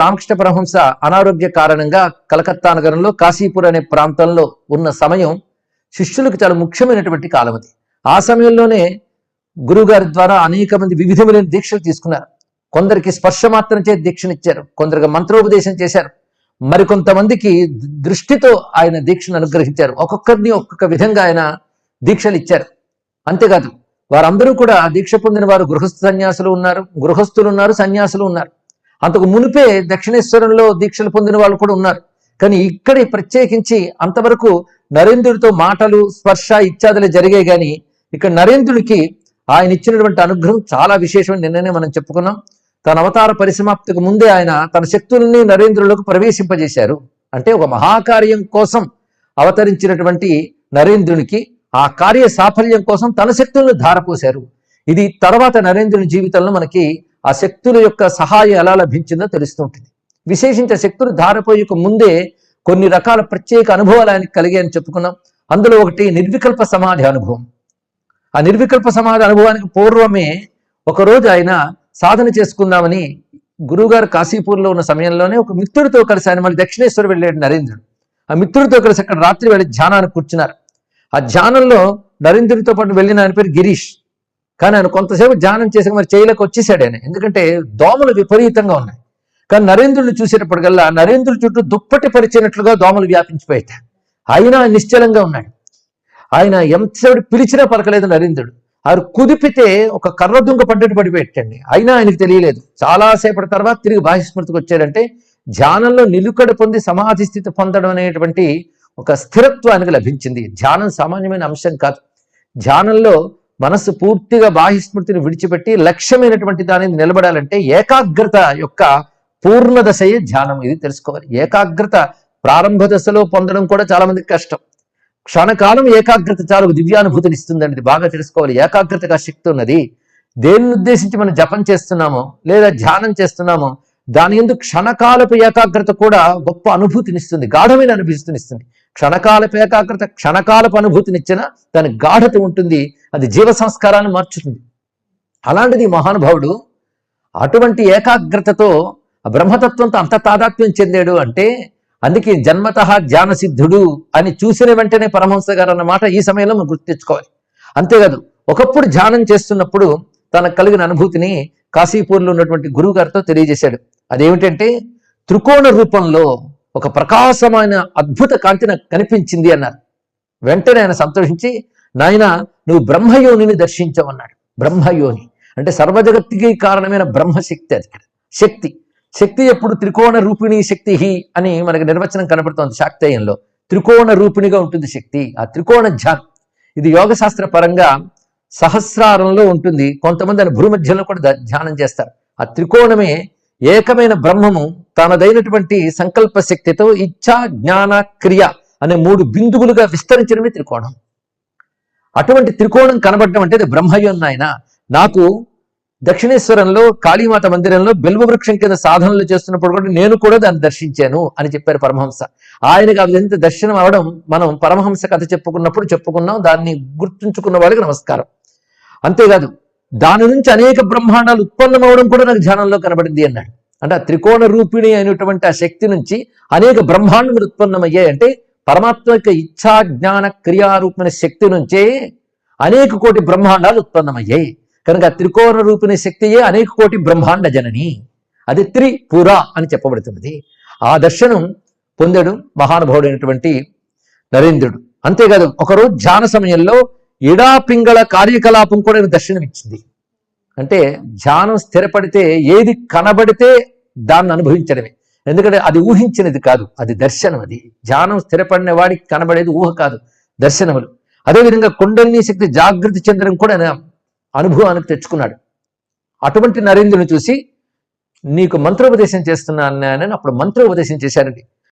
రామకృష్ణ పరమహంస అనారోగ్య కారణంగా కలకత్తా నగరంలో కాశీపూర్ అనే ప్రాంతంలో ఉన్న సమయం శిష్యులకు చాలా ముఖ్యమైనటువంటి కాలం అది. ఆ సమయంలోనే గురువుగారి ద్వారా అనేక మంది వివిధమైన దీక్షలు తీసుకున్నారు. కొందరికి స్పర్శ మాత్రం చే దీక్షనిచ్చారు, కొందరికి మంత్రోపదేశం చేశారు, మరికొంతమందికి దృష్టితో ఆయన దీక్షను అనుగ్రహించారు. ఒక్కొక్కరిని ఒక్కొక్క విధంగా ఆయన దీక్షలు ఇచ్చారు. అంతేకాదు వారందరూ కూడా దీక్ష పొందిన వారు గృహస్థులు ఉన్నారు, సన్యాసులు ఉన్నారు. అంతకు మునిపే దక్షిణేశ్వరంలో దీక్షలు పొందిన వాళ్ళు కూడా ఉన్నారు. కానీ ఇక్కడి ప్రత్యేకించి అంతవరకు నరేంద్రుడితో మాటలు, స్పర్శ ఇత్యాదులు జరిగాయి. కానీ ఇక్కడ నరేంద్రుడికి ఆయన ఇచ్చినటువంటి అనుగ్రహం చాలా విశేషం. నిన్ననే మనం చెప్పుకున్నాం. తన అవతార పరిసమాప్తికి ముందే ఆయన తన శక్తుల్ని నరేంద్రులకు ప్రవేశింపజేశారు. అంటే ఒక మహాకార్యం కోసం అవతరించినటువంటి నరేంద్రునికి ఆ కార్య సాఫల్యం కోసం తన శక్తులను ధారపోశారు. ఇది తర్వాత నరేంద్రుని జీవితంలో మనకి ఆ శక్తుల యొక్క సహాయం ఎలా లభించిందో తెలుస్తూ ఉంటుంది. విశేషించిన శక్తులు ధారపోయక ముందే కొన్ని రకాల ప్రత్యేక అనుభవాలు ఆయనకి కలిగాయని చెప్పుకున్నాం. అందులో ఒకటి నిర్వికల్ప సమాధి అనుభవం. ఆ నిర్వికల్ప సమాధి అనుభవానికి పూర్వమే ఒకరోజు ఆయన సాధన చేసుకుందామని గురువుగారు కాశీపూర్లో ఉన్న సమయంలోనే ఒక మిత్రుడితో కలిసి ఆయన మళ్ళీ దక్షిణేశ్వరం వెళ్ళాడు నరేంద్రుడు. ఆ మిత్రుడితో కలిసి అక్కడ రాత్రి వెళ్ళి ధ్యానానికి కూర్చున్నారు. ఆ ధ్యానంలో నరేంద్రుడితో పాటు వెళ్ళిన ఆయన పేరు గిరీష్. కానీ ఆయన కొంతసేపు ధ్యానం చేసి మరి చేయలేక వచ్చేసాడు ఆయన, ఎందుకంటే దోమలు విపరీతంగా ఉన్నాయి. కానీ నరేంద్రుడిని చూసేటప్పటికల్లా నరేంద్రుడి చుట్టూ దుప్పటి పరిచినట్లుగా దోమలు వ్యాపించిపోయాయి. అయినా నిశ్చలంగా ఉన్నాడు. ఆయన ఎంతసేపు పిలిచినా పలకలేదు నరేంద్రుడు. ఆయన కుదిపితే ఒక కర్ర దుంగ పడ్డట్టు పడిపోయాడండి. అయినా ఆయనకు తెలియలేదు. చాలాసేపటి తర్వాత తిరిగి బాహ్యస్మృతికి వచ్చాడంటే ధ్యానంలో నిలుకడ పొంది సమాధి స్థితి పొందడం అనేటువంటి ఒక స్థిరత్వానికి లభించింది. ధ్యానం సామాన్యమైన అంశం కాదు. ధ్యానంలో మనస్సు పూర్తిగా బాహ్యస్మృతిని విడిచిపెట్టి లక్ష్యమైనటువంటి దానిని నిలబడాలంటే ఏకాగ్రత యొక్క పూర్ణ దశయే ధ్యానం. ఇది తెలుసుకోవాలి. ఏకాగ్రత ప్రారంభ దశలో పొందడం కూడా చాలా మందికి కష్టం. క్షణకాలం ఏకాగ్రత చాలు దివ్యానుభూతిని ఇస్తుందండి. ఇది బాగా తెలుసుకోవాలి. ఏకాగ్రతగా శక్తి ఉన్నది. దేన్ని ఉద్దేశించి మనం జపం చేస్తున్నామో లేదా ధ్యానం చేస్తున్నామో దాని యందు క్షణకాలపు ఏకాగ్రత కూడా గొప్ప అనుభూతినిస్తుంది, గాఢమైన అనుభూతినిస్తుంది. క్షణకాలపు ఏకాగ్రత క్షణకాలపు అనుభూతినిచ్చినా దాని గాఢత ఉంటుంది. అది జీవ సంస్కారాన్ని మార్చుతుంది. అలాంటిది మహానుభావుడు అటువంటి ఏకాగ్రతతో బ్రహ్మతత్వంతో అంత తాదాత్మ్యం చెందాడు. అంటే అందుకే జన్మతః ధ్యాన సిద్ధుడు అని చూసిన వెంటనే పరమహంస గారు అన్నమాట ఈ సమయంలో మనం గుర్తు తెచ్చుకోవాలి. అంతేకాదు ఒకప్పుడు ధ్యానం చేస్తున్నప్పుడు తనకు కలిగిన అనుభూతిని కాశీపూర్లో ఉన్నటువంటి గురువు గారితో తెలియజేశాడు. అదేమిటంటే త్రికోణ రూపంలో ఒక ప్రకాశమైన అద్భుత కాంతి నాకు కనిపించింది అన్నారు. వెంటనే ఆయన సంతోషించి, నాయన నువ్వు బ్రహ్మయోనిని దర్శించవన్నాడు. బ్రహ్మయోని అంటే సర్వజగత్తుకి కారణమైన బ్రహ్మశక్తి. అది శక్తి. శక్తి ఎప్పుడు త్రికోణ రూపిణి శక్తి అని మనకి నిర్వచనం కనపడుతోంది. శాక్తేయంలో త్రికోణ రూపిణిగా ఉంటుంది శక్తి. ఆ త్రికోణ ధ్యానం ఇది యోగశాస్త్ర పరంగా సహస్రారంలో ఉంటుంది. కొంతమంది ఆయన భూమధ్యంలో కూడా ధ్యానం చేస్తారు. ఆ త్రికోణమే ఏకమైన బ్రహ్మము తనదైనటువంటి సంకల్ప శక్తితో ఇచ్ఛా జ్ఞాన క్రియ అనే 3 బిందువులుగా విస్తరించడమే త్రికోణం. అటువంటి త్రికోణం కనబడడం అంటే అది బ్రహ్మయోన్. ఆయన నాకు దక్షిణేశ్వరంలో కాళీమాత మందిరంలో బిల్వవృక్షం కింద సాధనలు చేస్తున్నప్పుడు కూడా నేను కూడా దాన్ని దర్శించాను అని చెప్పారు పరమహంస. ఆయనకు అదంతా దర్శనం అవడం మనం పరమహంస కథ చెప్పుకున్నప్పుడు చెప్పుకున్నాం. దాన్ని గుర్తుంచుకున్న వాళ్ళకి నమస్కారం. అంతేకాదు దాని నుంచి అనేక బ్రహ్మాండాలు ఉత్పన్నమవడం కూడా నాకు ధ్యానంలో కనబడింది అన్నాడు. అంటే ఆ త్రికోణ రూపిణి అయినటువంటి ఆ శక్తి నుంచి అనేక బ్రహ్మాండములు ఉత్పన్నమయ్యాయి. అంటే పరమాత్మ యొక్క ఇచ్ఛా జ్ఞాన క్రియారూపమైన శక్తి నుంచే అనేక కోటి బ్రహ్మాండాలు ఉత్పన్నమయ్యాయి. కనుక త్రికోణ రూపిణి శక్తియే అనేక కోటి బ్రహ్మాండ జనని. అది త్రిపుర అని చెప్పబడుతున్నది. ఆ దర్శనం పొందాడు మహానుభావుడైనటువంటి నరేంద్రుడు. అంతేకాదు ఒకరోజు ధ్యాన సమయంలో ఇడాపింగళ కార్యకలాపం కూడా దర్శనం ఇచ్చింది. అంటే ధ్యానం స్థిరపడితే ఏది కనబడితే దాన్ని అనుభవించడమే. ఎందుకంటే అది ఊహించినది కాదు, అది దర్శనం. అది ధ్యానం స్థిరపడిన వాడికి కనబడేది ఊహ కాదు, దర్శనములు. అదేవిధంగా కుండలిని శక్తి జాగృతి చెందడం కూడా అనుభవానికి తెచ్చుకున్నాడు. అటువంటి నరేంద్రుని చూసి నీకు మంత్రోపదేశం చేస్తున్నానని అప్పుడు మంత్రోపదేశం చేశారండి.